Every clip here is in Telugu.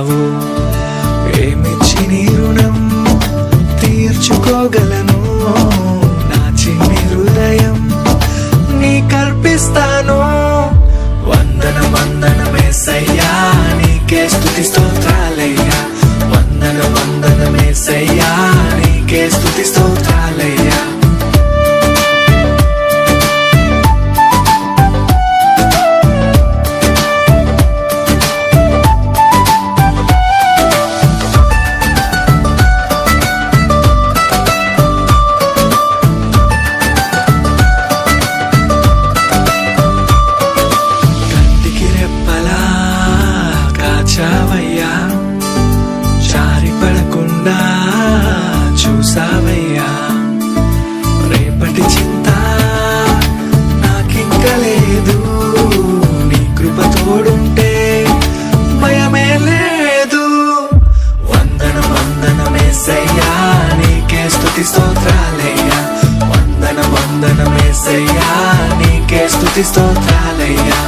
చేశావు. ఏమిచ్చి నీ రుణం తీర్చుకోగలను, నా చిన్ని హృదయం నీకర్పిస్తాను. వందనం వందనం యేసయ్యా, నీకే స్తుతి స్తోత్రాలయ్యా. వందనం వందనం యేసయ్యా, నీకే స్తుతి స్తోత్రాలయ్యా. చావయ్యా, జారిపడకుండా చూసావయ్యా. రేపటి చింత నాకింక లేదు, నీ కృప తోడుంటే భయమే లేదు. వందనం వందనం యేసయ్యా, నీకే స్తుతి స్తోత్రాలయ్యా. వందనం వందనం యేసయ్యా, నీకే స్తుతి స్తోత్రాలయ్యా.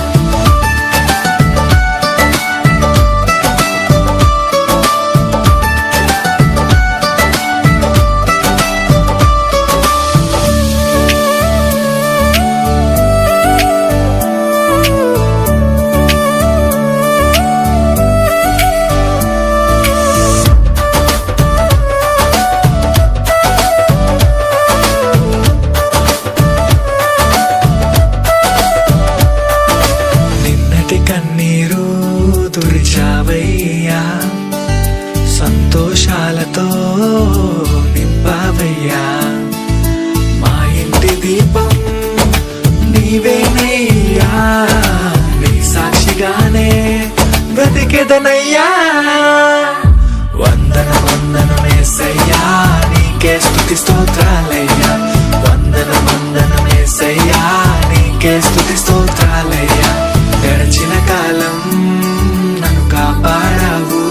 కన్నీరు తుడిచావయ్యా, సంతోషాలతో నింపావయ్యా. మా ఇంటి దీపం నీవేనయ్యా, నీ సాక్షిగానే బ్రతికెదనయ్యా. వందనం వందనం యేసయ్యా, నీకే స్తుతి స్తోత్రాలయ్యా. వందనం వందనం యేసయ్యా, నీకే స్తుతి స్తోత్రాలయ్యా. గడిచిన కాలం నన్ను కాపాడావు,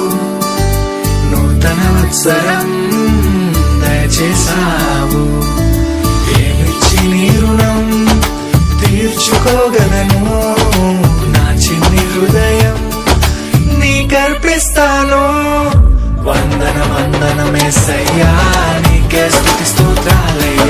నూతన వత్సరం దయచేసావు. ఏమిచ్చి నీ రుణం తీర్చుకోగలను, నా చిన్ని హృదయం నీకర్పిస్తాను. వందనం వందనం యేసయ్యా, నీకే స్తుతి స్తోత్రాలయ్యా.